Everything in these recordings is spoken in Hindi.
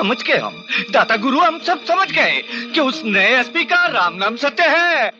समझ गए हम, दाता गुरु हम सब समझ गए कि उस नए एसपी का राम नाम सत्य है।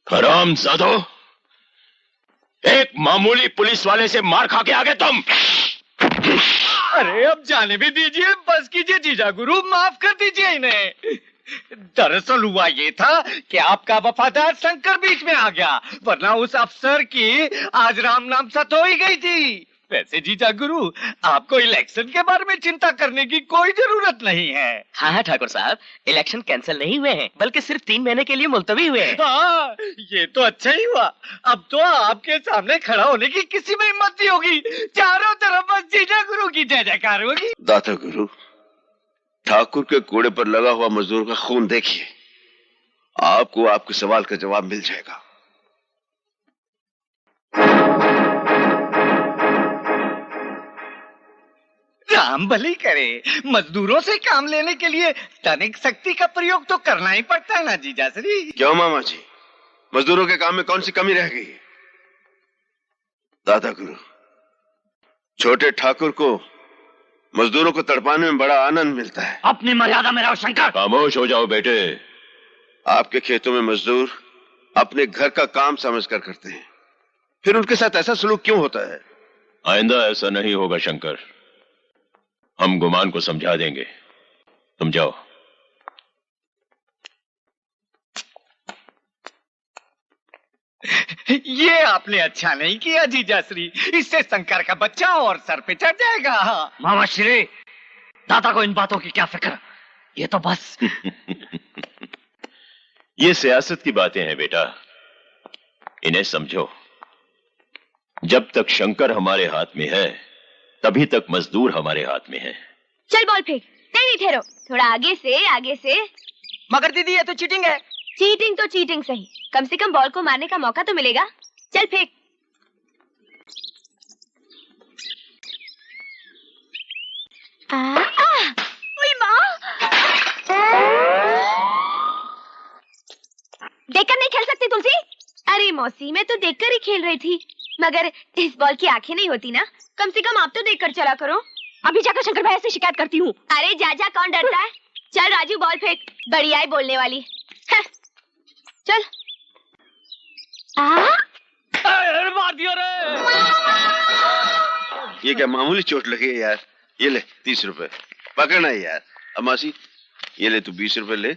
हरामजादो, एक मामूली पुलिस वाले से मार खा के आ गए तुम। अरे अब जाने भी दीजिए, बस कीजिए जीजा गुरु, माफ कर दीजिए इन्हें। दरअसल हुआ ये था कि आपका वफादार शंकर बीच में आ गया, वरना उस अफसर की आज राम नाम सत हो ही गई थी। वैसे जीजा गुरु, आपको इलेक्शन के बारे में चिंता करने की कोई जरूरत नहीं है। हाँ ठाकुर साहब, इलेक्शन कैंसिल नहीं हुए हैं, बल्कि सिर्फ 3 महीने के लिए मुलतवी हुए हैं। हाँ, ये तो अच्छा ही हुआ। अब तो आपके सामने खड़ा होने की किसी में हिम्मत नहीं होगी। चारों तरफ बस जीजा गुरु की जय जयकार होगी। दाता गुरु, ठाकुर के कोड़े पर लगा हुआ मजदूर का खून देखिए, आपको आपके सवाल का जवाब मिल जाएगा। राम भली करे, मजदूरों से काम लेने के लिए तनिक शक्ति का प्रयोग तो करना ही पड़ता है ना जीजा श्री। क्यों मामा जी, मजदूरों के काम में कौन सी कमी रह गई है? दादा गुरु, छोटे ठाकुर को मजदूरों को तड़पाने में बड़ा आनंद मिलता है। अपनी मर्यादा में रहो शंकर। खामोश हो जाओ बेटे। आपके खेतों में मजदूर अपने घर का काम समझकर करते हैं, फिर उनके साथ ऐसा सलूक क्यों होता है? आइंदा ऐसा नहीं होगा शंकर, हम गुमान को समझा देंगे, तुम जाओ। ये आपने अच्छा नहीं किया जीजाश्री, इससे शंकर का बच्चा और सर पे चढ़ जाएगा। मामा श्री, दादा को इन बातों की क्या फिक्र, ये तो बस ये सियासत की बातें हैं बेटा, इन्हें समझो। जब तक शंकर हमारे हाथ में है, तभी तक मजदूर हमारे हाथ में है। चल बॉल फेंक। नहीं ठहरो, थोड़ा आगे से, आगे से। मगर दीदी ये तो चीटिंग है। चीटिंग तो चीटिंग सही, कम से कम बॉल को मारने का मौका तो मिलेगा। चल फेंक। ओए माँ, देखकर नहीं खेल सकती तुलसी? अरे मौसी, मैं तो देखकर ही खेल रही थी, मगर इस बॉल की आंखें नहीं होती ना, कम से कम आप तो देखकर चला करो। अभी जाकर शंकर भैया से शिकायत करती हूँ। अरे जा, कौन डरता है। चल राजू बॉल फेंक, बढ़िया है बोलने वाली। चल। मार दिया रे। ये क्या मामूली चोट लगी है यार? ये ले 30 रुपए, पकड़ना है यार। अमासी, ये ले तू 20 रुपए ले,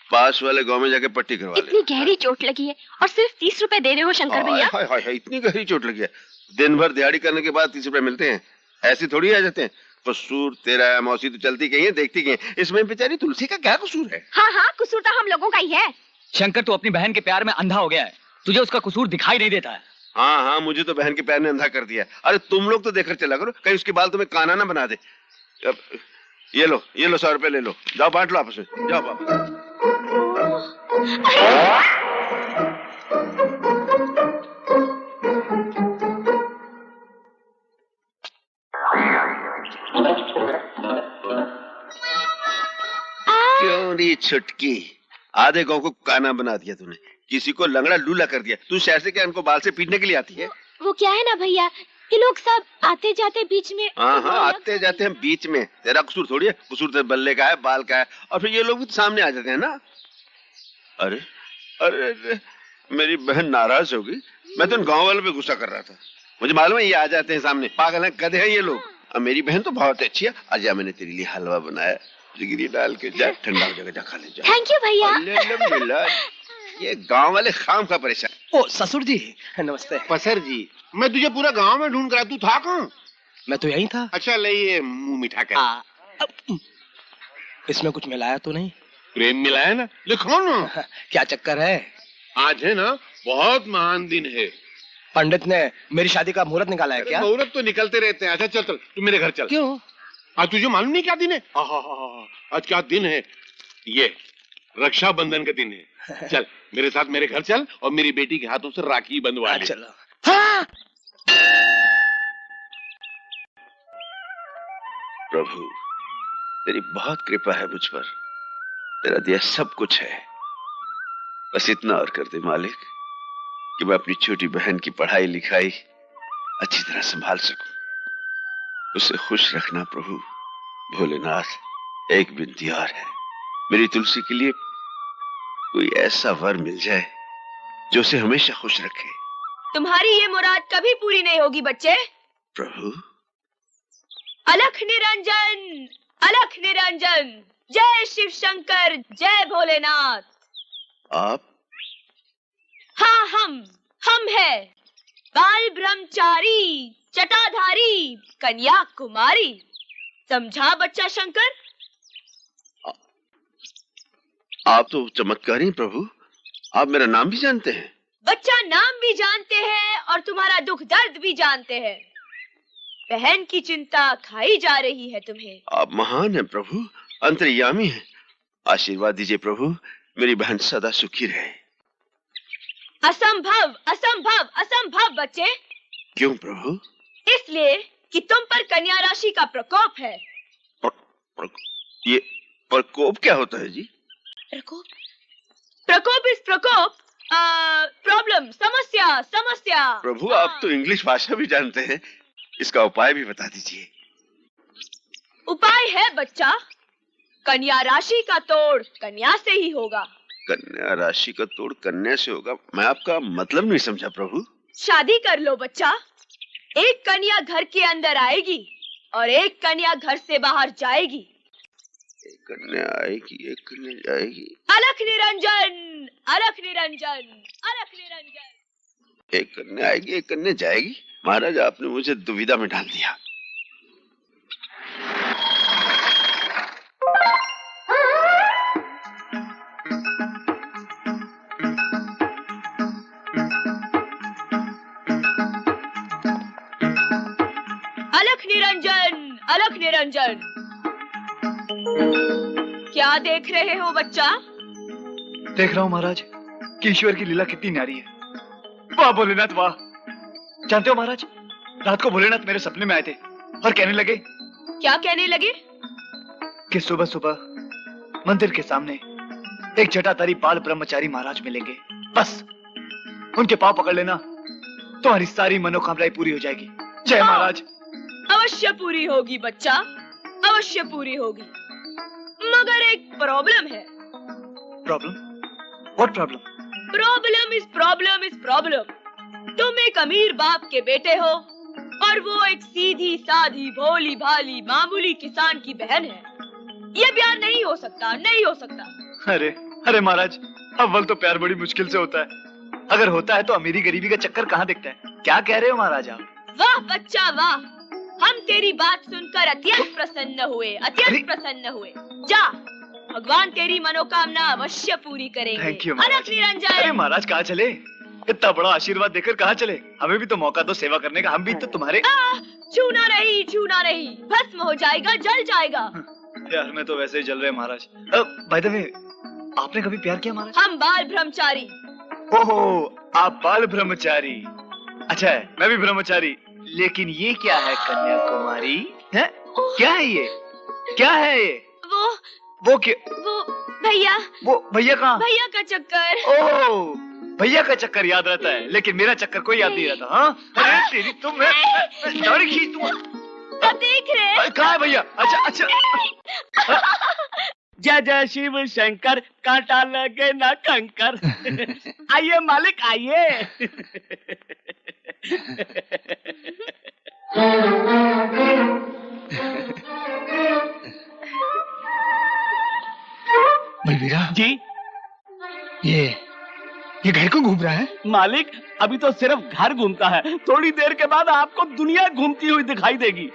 पास वाले गांव में जाके पट्टी करवा ले। इतनी गहरी चोट लगी है और सिर्फ 30 रुपए दे रहे हो शंकर भैया? हाय हाय हाय, इतनी गहरी चोट लगी है? दिन भर दिहाड़ी करने के बाद 30 रुपए मिलते हैं, ऐसे थोड़ी आ जाते हैं। कसूर तेरा है मौसी, तो चलती गई है, देखती गई है। इसमें बेचारी तुलसी का क्या कसूर है? हाँ, कसूर तो हम लोगों का ही है। शंकर, तू अपनी बहन के प्यार में अंधा हो गया है, तुझे उसका कसूर दिखाई नहीं देता है। हाँ, मुझे तो बहन के प्यार ने अंधा कर दिया। अरे तुम लोग तो देखकर चला करो, कहीं उसके बाल तुम्हें काना ना बना दे। अब ये लो 100 रुपए ले लो, जाओ बांट लो आपस में, जाओ वापस। चोरी छुटकी, आधे गांव को काना बना दिया तूने, किसी को लंगड़ा लूला कर दिया। तू शहर से क्या इनको बाल से पीटने के लिए आती है? वो क्या है ना भैया, ये लोग सब आते जाते बीच में। हाँ हाँ, आते जाते हैं बीच में। तेरा कसूर थोड़ी है, कसूर तो बल्ले का है, बाल का है, और फिर ये लोग भी सामने आ जाते हैं ना। अरे अरे, अरे मेरी बहन नाराज होगी। मैं तो इन गाँव वालों पे गुस्सा कर रहा था। मुझे मालूम है ये आ जाते हैं सामने, पागल है, गधे हैं ये लोग। अब मेरी बहन तो बहुत अच्छी है। आज मैंने तेरे लिए हलवा बनाया, जिगरी डाल के, जा ठंडा हो जाएगा, जा खा ले जा। थैंक यू भैया। अल्हम्दुलिल्लाह, ये गांव वाले खाम का परेशान। ओ ससुर जी नमस्ते। पसर जी, मैं तुझे पूरा गांव में ढूंढ कर, तू था कहाँ? मैं तो यही था। अच्छा ले ये मुंह मीठा कर। इसमें कुछ मिलाया तो नहीं? प्रेम मिलाया ना, लिखो ना। क्या चक्कर है? आज है ना बहुत महान दिन है। पंडित ने मेरी शादी का मुहूर्त निकाला है क्या? मुहूर्त तो निकलते रहते हैं। अच्छा चल चल, तू मेरे घर चल। क्यों? आज तुझे मालूम नहीं क्या दिन है? आज क्या दिन है? ये रक्षाबंधन का दिन है। चल मेरे साथ मेरे घर चल और मेरी बेटी के हाथों से राखी बंधवा ले। चलो। हाँ! प्रभु तेरी बहुत कृपा है मुझ पर, तेरा दिया सब कुछ है। बस इतना और कर दे मालिक कि मैं अपनी छोटी बहन की पढ़ाई लिखाई अच्छी तरह संभाल सकूं। उसे खुश रखना प्रभु। भोलेनाथ एक विनती और है, मेरी तुलसी के लिए कोई ऐसा वर मिल जाए जो उसे हमेशा खुश रखे। तुम्हारी ये मुराद कभी पूरी नहीं होगी बच्चे। प्रभु अलख निरंजन, अलख निरंजन, जय शिव शंकर, जय भोलेनाथ। आप? हाँ हम है बाल ब्रह्मचारी, जटाधारी, कन्याकुमारी। समझा बच्चा शंकर? आप तो चमत्कारी हैं प्रभु। आप मेरा नाम भी जानते हैं? बच्चा नाम भी जानते हैं और तुम्हारा दुख दर्द भी जानते हैं। बहन की चिंता खाई जा रही है तुम्हें। आप महान हैं प्रभु, अंतर्यामी हैं। आशीर्वाद दीजिए प्रभु, मेरी बहन सदा सुखी रहे। असंभव असंभव असंभव बच्चे। क्यों प्रभु? इसलिए कि तुम पर कन्या राशि का प्रकोप है। ये प्रकोप क्या होता है जी? प्रकोप? प्रकोप इस प्रकोप, प्रॉब्लम, समस्या समस्या। प्रभु आप तो इंग्लिश भाषा भी जानते हैं, इसका उपाय भी बता दीजिए। उपाय है बच्चा, कन्या राशि का तोड़ कन्या से ही होगा। कन्या राशि का तोड़ कन्या से होगा? मैं आपका मतलब नहीं समझा प्रभु। शादी कर लो बच्चा। एक कन्या घर के अंदर आएगी और एक कन्या घर से बाहर जाएगी। एक कन्या आएगी, एक कन्या जाएगी। अलख निरंजन, अलख निरंजन, अलख निरंजन। एक कन्या आएगी, एक कन्या जाएगी। महाराज आपने मुझे दुविधा में डाल दिया। अलख निरंजन, अलख निरंजन। क्या देख रहे हो बच्चा? देख रहा हूँ महाराज कि ईश्वर की लीला कितनी न्यारी है। वाह भोलेनाथ वाह। जानते हो महाराज, रात को भोलेनाथ मेरे सपने में आए थे और कहने लगे। क्या कहने लगे? कि सुबह सुबह मंदिर के सामने एक जटाधारी बाल ब्रह्मचारी महाराज मिलेंगे। बस उनके पांव पकड़ लेना, तुम्हारी सारी मनोकामनाएं पूरी हो जाएगी। जय महाराज। अवश्य पूरी होगी बच्चा, अवश्य पूरी होगी। मगर एक प्रॉब्लम है। Problem? What problem? Problem is problem is problem. तुम एक अमीर बाप के बेटे हो और वो एक सीधी साधी भोली भाली मामूली किसान की बहन है। ये प्यार नहीं हो सकता, नहीं हो सकता। अरे अरे महाराज, अव्वल तो प्यार बड़ी मुश्किल से होता है। अगर होता है तो अमीरी गरीबी का चक्कर कहाँ दिखता है? क्या कह रहे हो महाराज आप? वाह बच्चा वाह, हम तेरी बात सुनकर अत्यंत प्रसन्न हुए, अत्यंत प्रसन्न हुए। जा, भगवान तेरी मनोकामना अवश्य पूरी करेंगे। थैंक यू अलख महाराज। निरंजन। अरे महाराज कहाँ चले? इतना बड़ा आशीर्वाद देकर कहाँ चले? हमें भी तो मौका दो सेवा करने का। हम भी तो तुम्हारे। छूना नहीं, छूना नहीं, भस्म हो जाएगा, जल जाएगा। यार मैं तो वैसे ही जल रहे महाराज। बाय द वे, आपने कभी प्यार किया महाराज? हम बाल ब्रह्मचारी। ओहो, आप बाल ब्रह्मचारी। अच्छा है, मैं भी ब्रह्मचारी। लेकिन ये क्या है कन्याकुमारी? है क्या है ये? क्या है ये? वो क्या? वो भैया वो भैया कहाँ? भैया का चक्कर। ओह, भैया का चक्कर याद रहता है, लेकिन मेरा चक्कर कोई याद नहीं रहता। हाँ, अरे तेरी तो मैं दाढ़ी खींच दूंगा। अब देख रहे कहाँ है भैया? अच्छा अच्छा। जय जय शिव शंकर, कांटा लगे ना कंकर। आइए मालिक आइए। बलबीरा जी ये घर को घूम रहा है? मालिक, अभी तो सिर्फ घर घूमता है, थोड़ी देर के बाद आपको दुनिया घूमती हुई दिखाई देगी।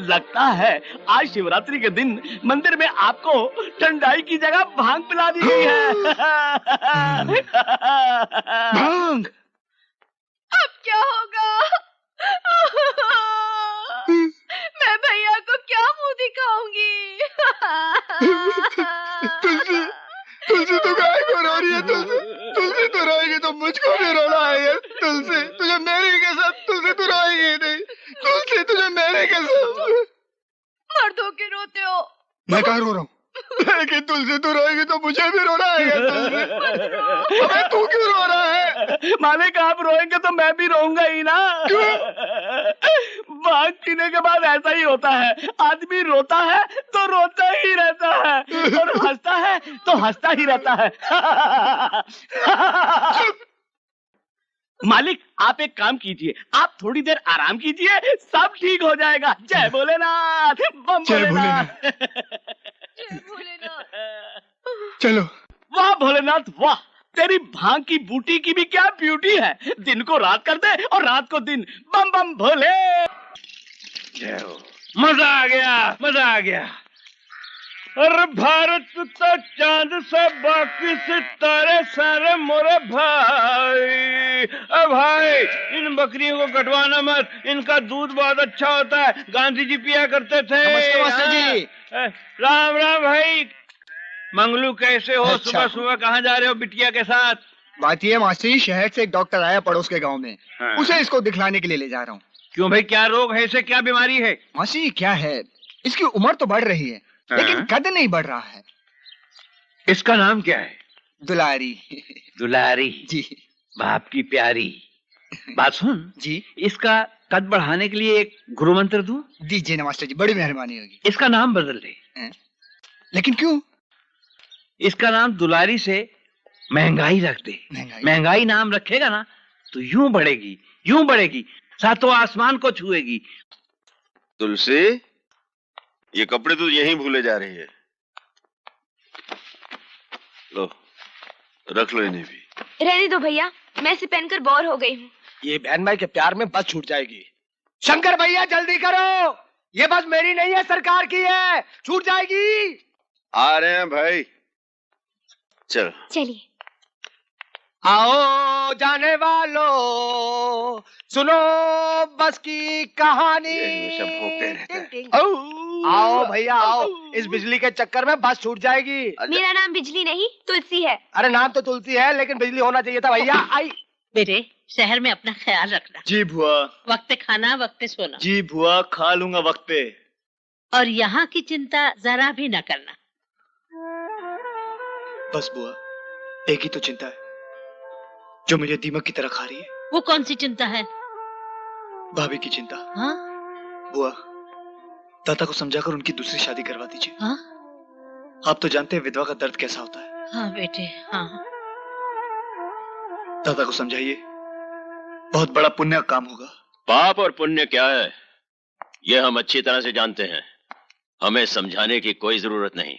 लगता है आज शिवरात्रि के दिन मंदिर में आपको ठंडाई की जगह भांग पिला दी गई है। भांग? अब क्या होगा? मैं भैया को क्या मुंह दिखाऊंगी? तुलसी तो गाय को रो रही है। तुलसी तो रोएगी तो मुझको भी रोना है यार। तुलसी तुझे मेरी कसम, तुलसी तू रोएगी नहीं। तुलसी तुझे मेरी कसम। मर्दों के रोते हो। मैं कहाँ रो रहा हूँ? लेकिन तुलसी तू रोएगी तो मुझे भी रोना है यार। अबे तू क्यों रो रहा है? मालिक, आप रोएंगे तो मैं भी रोऊंगा ही ना। भांग पीने के बाद ऐसा ही होता है, आदमी रोता है तो रोता ही रहता है और हंसता है तो हंसता ही रहता है। मालिक, आप एक काम कीजिए, आप थोड़ी देर आराम कीजिए, सब ठीक हो जाएगा। जय भोलेनाथ, बम जय भोलेनाथ। चलो। वाह भोलेनाथ वाह, तेरी भांग की बूटी की भी क्या ब्यूटी है। दिन को रात कर दे और रात को दिन। बम बम भोले। जय हो। मजा आ गया, मजा आ गया। अरे भारत तो चांद से बाकी सितारे सारे मोरे भाई। अब भाई, इन बकरियों को कटवाना मत, इनका दूध बहुत अच्छा होता है, गांधी जी पिया करते थे। नमस्ते मास्टर जी। हाँ। राम राम भाई। मंगलू कैसे हो? अच्छा। सुबह सुबह कहाँ जा रहे हो बिटिया के साथ? बात ये मास्टर जी, शहर से एक डॉक्टर आया पड़ोस के गांव में। हाँ। उसे इसको दिखलाने के लिए ले जा रहा हूँ। क्यों भाई, क्या रोग है इसे, क्या बीमारी है? मास्टर जी क्या है, इसकी उम्र तो बढ़ रही है लेकिन कद नहीं बढ़ रहा है। इसका नाम क्या है? दुलारी। दुलारी। जी बाप की प्यारी। बात सुन जी। इसका कद बढ़ाने के लिए एक गुरु मंत्र दूं? दीजिए ना मास्टर जी, बड़ी मेहरबानी होगी। इसका नाम बदल दे। लेकिन क्यों? इसका नाम दुलारी से महंगाई रख दे। महंगाई नाम रखेगा ना तो यूं बढ़ेगी, सातों आसमान को छुएगी। तुलसी, ये कपड़े तो यहीं भूले जा रही है। लो, रख लो इन्हें भी। रहने दो भैया, मैं इसे पहनकर बोर हो गई हूँ। ये बहन भाई के प्यार में बस छूट जाएगी। शंकर भैया जल्दी करो, ये बस मेरी नहीं है, सरकार की है, छूट जाएगी। आ रहे हैं भाई। चलो चलिए। आओ जाने वालों, सुनो बस की कहानी। ये सब भोंकते रहते हैं। आओ भैया आओ, इस बिजली के चक्कर में बस छूट जाएगी। मेरा नाम बिजली नहीं तुलसी है। अरे नाम तो तुलसी है, लेकिन बिजली होना चाहिए था भैया। आई। बेटे, शहर में अपना ख्याल रखना। जी बुआ। वक्त खाना वक्त सोना। जी बुआ, खा लूंगा वक्त पे। और यहाँ की चिंता जरा भी न करना। बस बुआ, एक ही तो चिंता है जो मुझे दीमक की तरह खा रही है। वो कौन सी चिंता है? भाभी की चिंता। हाँ? बुआ, दादा को समझाकर उनकी दूसरी शादी करवा दीजिए। हाँ? आप तो जानते हैं विधवा का दर्द कैसा होता है। हाँ बेटे, हाँ। दादा को समझाइए, बहुत बड़ा पुण्य का काम होगा। पाप और पुण्य क्या है, यह हम अच्छी तरह से जानते हैं, हमें समझाने की कोई जरूरत नहीं।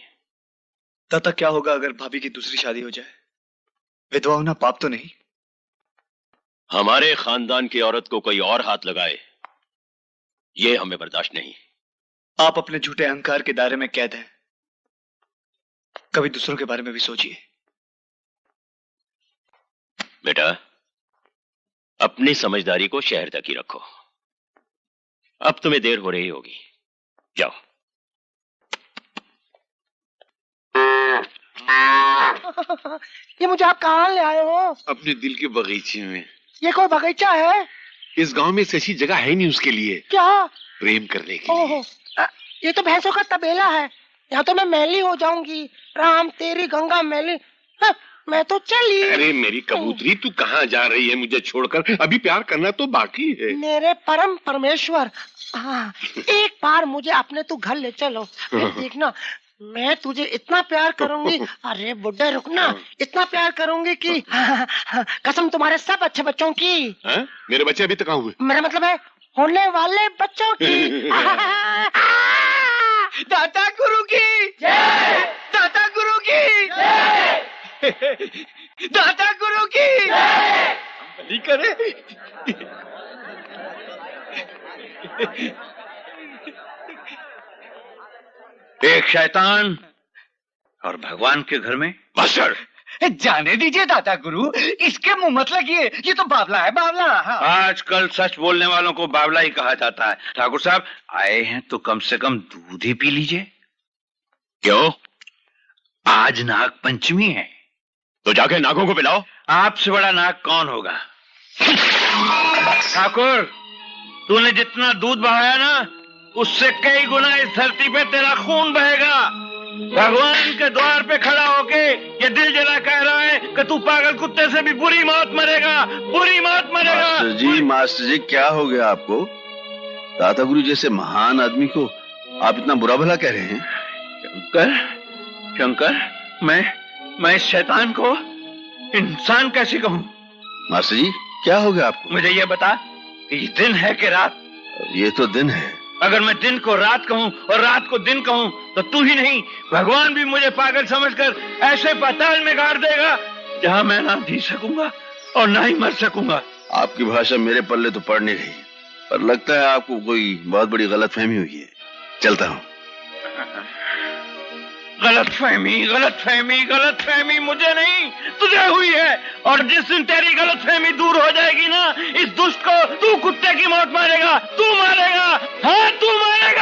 दादा, क्या होगा अगर भाभी की दूसरी शादी हो जाए? विधवा होना पाप तो नहीं? हमारे खानदान की औरत को कोई और हाथ लगाए, ये हमें बर्दाश्त नहीं। आप अपने झूठे अहंकार के दायरे में कैद हैं, कभी दूसरों के बारे में भी सोचिए। बेटा, अपनी समझदारी को शहर तक ही रखो। अब तुम्हें देर हो रही होगी, जाओ। ये मुझे आप कहाँ ले आए हो? अपने दिल के बगीचे में। ये कोई बगीचा है? इस गांव में ऐसी जगह है नहीं उसके लिए, क्या? प्रेम करने के लिए। ओहो, ये तो भैंसों का तबेला है। या तो मैं मैली हो जाऊंगी। राम तेरी गंगा मैली। हाँ, मैं तो चली। अरे मेरी कबूतरी, तू कहाँ जा रही है मुझे छोड़कर? अभी प्यार करना तो बाकी है। मेरे परम परमेश्वर, हाँ, एक बार मुझे अपने तू घर ले चलो। फिर देखना मैं तुझे इतना प्यार करूंगी। अरे बुड्ढे रुकना, इतना प्यार करूंगी कि कसम तुम्हारे सब अच्छे बच्चों की। मेरे बच्चे अभी तक कहाँ हुए? मेरा मतलब है होने वाले बच्चों की। दाता गुरु की जय, दाता गुरु की जय, दाता गुरु की जय। भली करे। एक शैतान और भगवान के घर में बसर। जाने दीजिए दाता गुरु, इसके मुंह मत लगिए, ये तो बावला है, बावला। हाँ। आजकल सच बोलने वालों को बावला ही कहा जाता है। ठाकुर साहब आए हैं तो कम से कम दूध ही पी लीजिए। क्यों, आज नाग पंचमी है तो जाके नागों को पिलाओ। आपसे बड़ा नाग कौन होगा? ठाकुर, तूने जितना दूध बहाया ना, उससे कई गुना इस धरती पे तेरा खून बहेगा। भगवान के द्वार पे खड़ा होके ये दिल जला कह रहा है कि तू पागल कुत्ते से भी बुरी मौत मरेगा, बुरी मौत मरेगा। मास्टर जी क्या हो गया आपको? दाता गुरु जैसे महान आदमी को आप इतना बुरा भला कह रहे हैं? शंकर, मैं इस शैतान को इंसान कैसे कहूँ? मास्टर जी क्या हो गया आपको? मुझे ये बता कि ये दिन है कि रात? ये तो दिन है। अगर मैं दिन को रात कहूँ और रात को दिन कहूँ तो तू ही नहीं, भगवान भी मुझे पागल समझकर ऐसे पाताल में गाड़ देगा जहाँ मैं ना जी सकूंगा और ना ही मर सकूंगा। आपकी भाषा मेरे पल्ले तो पड़ नहीं रही, पर लगता है आपको कोई बहुत बड़ी गलतफहमी हुई है। चलता हूँ। गलतफहमी मुझे नहीं, तुझे हुई है। और जिस दिन तेरी गलतफहमी दूर हो जाएगी ना, इस दुष्ट को तू कुत्ते की मौत मारेगा, तू मारेगा। हाँ, तू मारेगा।